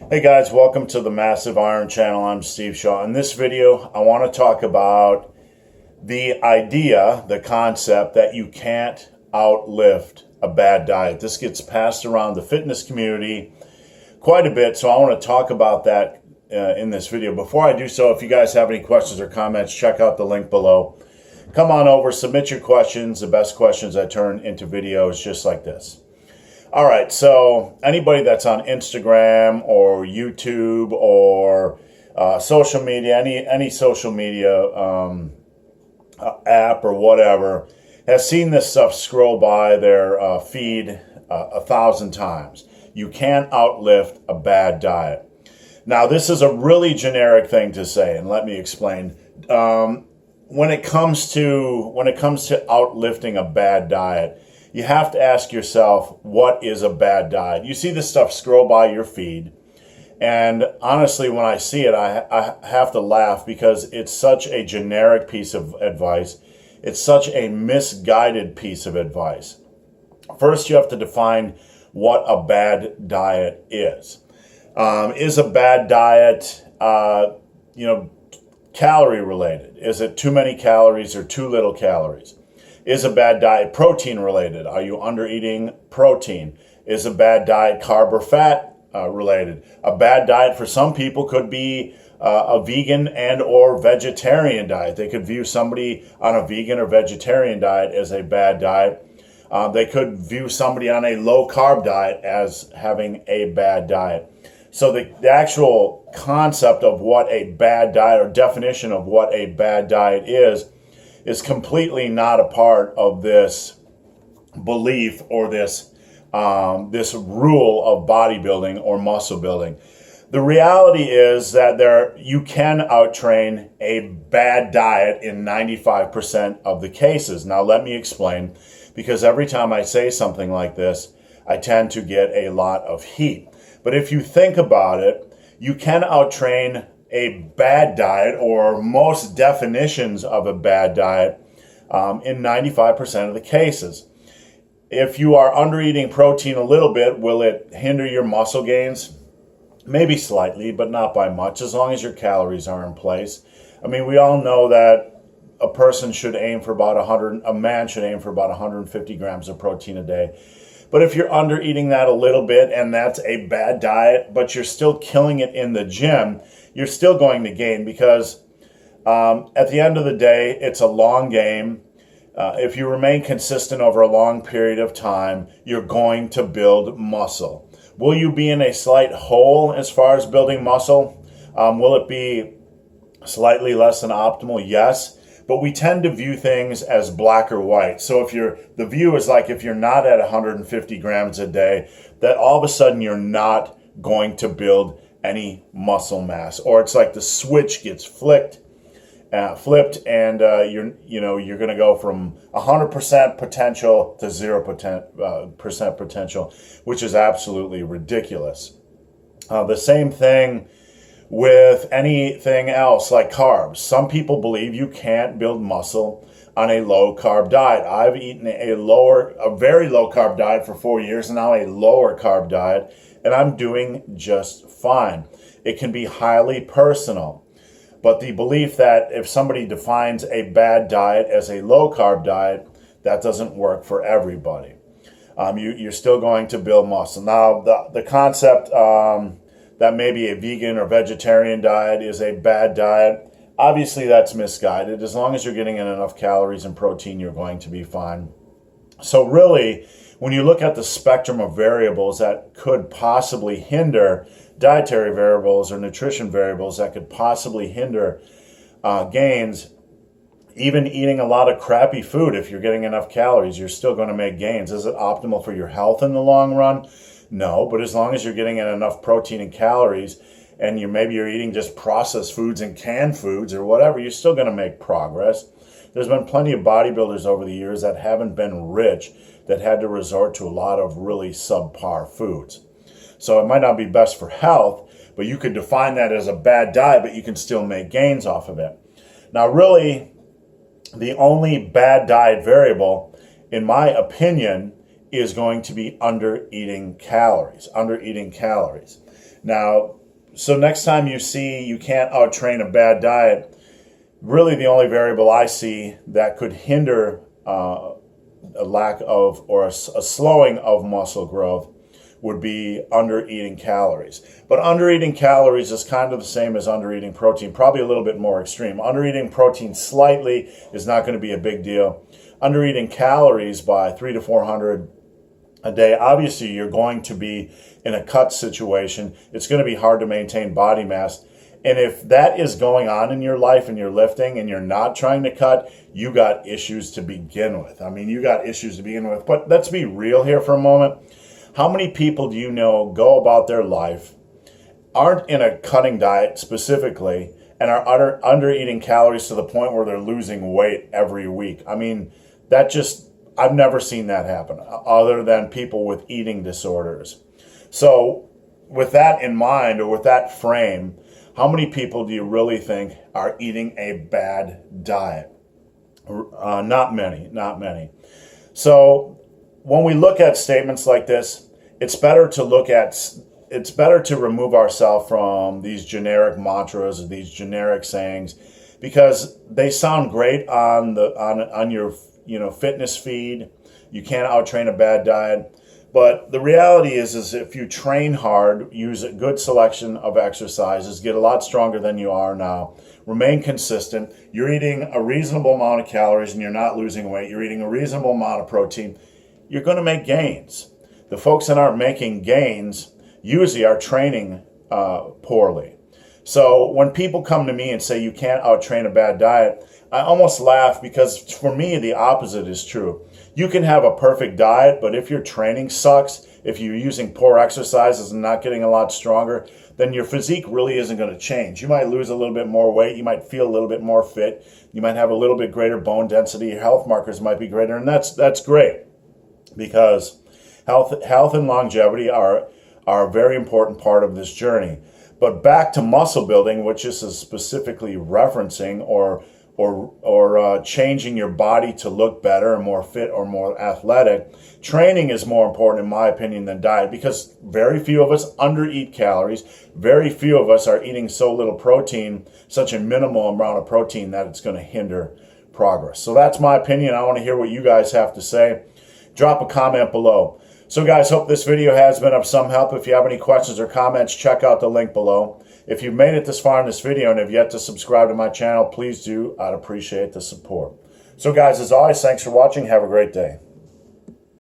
Hey guys, welcome to the Massive Iron Channel. I'm Steve Shaw. In this video, I want to talk about the idea, the concept that you can't outlift a bad diet. This gets passed around the fitness community quite a bit, so I want to talk about that in this video. Before I do so, if you guys have any questions or comments, check out the link below. Come on over, submit your questions. The best questions I turn into videos just like this. All right, so anybody that's on Instagram or YouTube or social media, any social media app or whatever, has seen this stuff scroll by their feed 1,000 times. You can't outlift a bad diet. Now, this is a really generic thing to say, and let me explain. When it comes to outlifting a bad diet, you have to ask yourself, what is a bad diet? You see this stuff scroll by your feed, and honestly, when I see it, I have to laugh because it's such a generic piece of advice. It's such a misguided piece of advice. First, you have to define what a bad diet is. Is a bad diet, calorie related? Is it too many calories or too little calories? Is a bad diet protein related? Are you under eating protein? Is a bad diet carb or fat related? A bad diet for some people could be a vegan and or vegetarian diet. They could view somebody on a vegan or vegetarian diet as a bad diet. They could view somebody on a low carb diet as having a bad diet. So the actual concept of what a bad diet or definition of what a bad diet is completely not a part of this belief or this rule of bodybuilding or muscle building. The reality is that you can outtrain a bad diet in 95% of the cases. Now let me explain, because every time I say something like this, I tend to get a lot of heat. But if you think about it, you can outtrain a bad diet, or most definitions of a bad diet, in 95% of the cases. If you are under eating protein a little bit, will it hinder your muscle gains? Maybe slightly, but not by much, as long as your calories are in place. I mean, we all know that a man should aim for about 150 grams of protein a day. But if you're under eating that a little bit and that's a bad diet, but you're still killing it in the gym, you're still going to gain, because at the end of the day, it's a long game. If you remain consistent over a long period of time, you're going to build muscle. Will you be in a slight hole as far as building muscle? Will it be slightly less than optimal? Yes. But we tend to view things as black or white. So the view is like if you're not at 150 grams a day, that all of a sudden you're not going to build any muscle mass, or it's like the switch gets flipped, and you're going to go from 100% potential to 0% potential, which is absolutely ridiculous. The same thing with anything else like carbs. Some people believe you can't build muscle on a low carb diet. I've eaten a very low carb diet for 4 years, and now a lower carb diet, and I'm doing just fine. It can be highly personal, but the belief that if somebody defines a bad diet as a low carb diet, that doesn't work for everybody. You're still going to build muscle. Now, the concept that maybe a vegan or vegetarian diet is a bad diet, obviously that's misguided. As long as you're getting in enough calories and protein, you're going to be fine. So really, when you look at the spectrum of variables that could possibly hinder, dietary variables or nutrition variables that could possibly hinder gains, even eating a lot of crappy food, if you're getting enough calories, you're still going to make gains. Is it optimal for your health in the long run? No, but as long as you're getting in enough protein and calories, and you're eating just processed foods and canned foods or whatever, you're still going to make progress. There's been plenty of bodybuilders over the years that haven't been rich, that had to resort to a lot of really subpar foods. So it might not be best for health, but you could define that as a bad diet, but you can still make gains off of it. Now, really, the only bad diet variable, in my opinion, is going to be under eating calories. Now, so next time you see you can't out-train a bad diet, really the only variable I see that could hinder a lack of or a slowing of muscle growth would be under eating calories. But under eating calories is kind of the same as under eating protein, probably a little bit more extreme. Under eating protein slightly is not going to be a big deal. Under eating calories by 300 to 400 a day, obviously you're going to be in a cut situation. It's going to be hard to maintain body mass. And if that is going on in your life and you're lifting and you're not trying to cut, you got issues to begin with. I mean, you got issues to begin with. But let's be real here for a moment. How many people do you know go about their life, aren't in a cutting diet specifically, and are under eating calories to the point where they're losing weight every week? I mean, I've never seen that happen other than people with eating disorders. So with that in mind, or with that frame, how many people do you really think are eating a bad diet? Not many. So when we look at statements like this, it's better to remove ourselves from these generic mantras or these generic sayings, because they sound great on your fitness feed. You can't out-train a bad diet. But the reality is if you train hard, use a good selection of exercises, get a lot stronger than you are now, remain consistent, you're eating a reasonable amount of calories and you're not losing weight, you're eating a reasonable amount of protein, you're going to make gains. The folks that aren't making gains usually are training poorly. So when people come to me and say you can't out-train a bad diet, I almost laugh, because for me the opposite is true. You can have a perfect diet, but if your training sucks, if you're using poor exercises and not getting a lot stronger, then your physique really isn't going to change. You might lose a little bit more weight, you might feel a little bit more fit, you might have a little bit greater bone density, your health markers might be greater, and that's great, because health and longevity are a very important part of this journey. But back to muscle building, which this is specifically referencing, or changing your body to look better and more fit or more athletic, training is more important in my opinion than diet, because very few of us undereat calories. Very few of us are eating so little protein, such a minimal amount of protein, that it's going to hinder progress. So that's my opinion. I want to hear what you guys have to say. Drop a comment below. So guys, hope this video has been of some help. If you have any questions or comments, check out the link below. If you've made it this far in this video and have yet to subscribe to my channel, please do. I'd appreciate the support. So guys, as always, thanks for watching. Have a great day.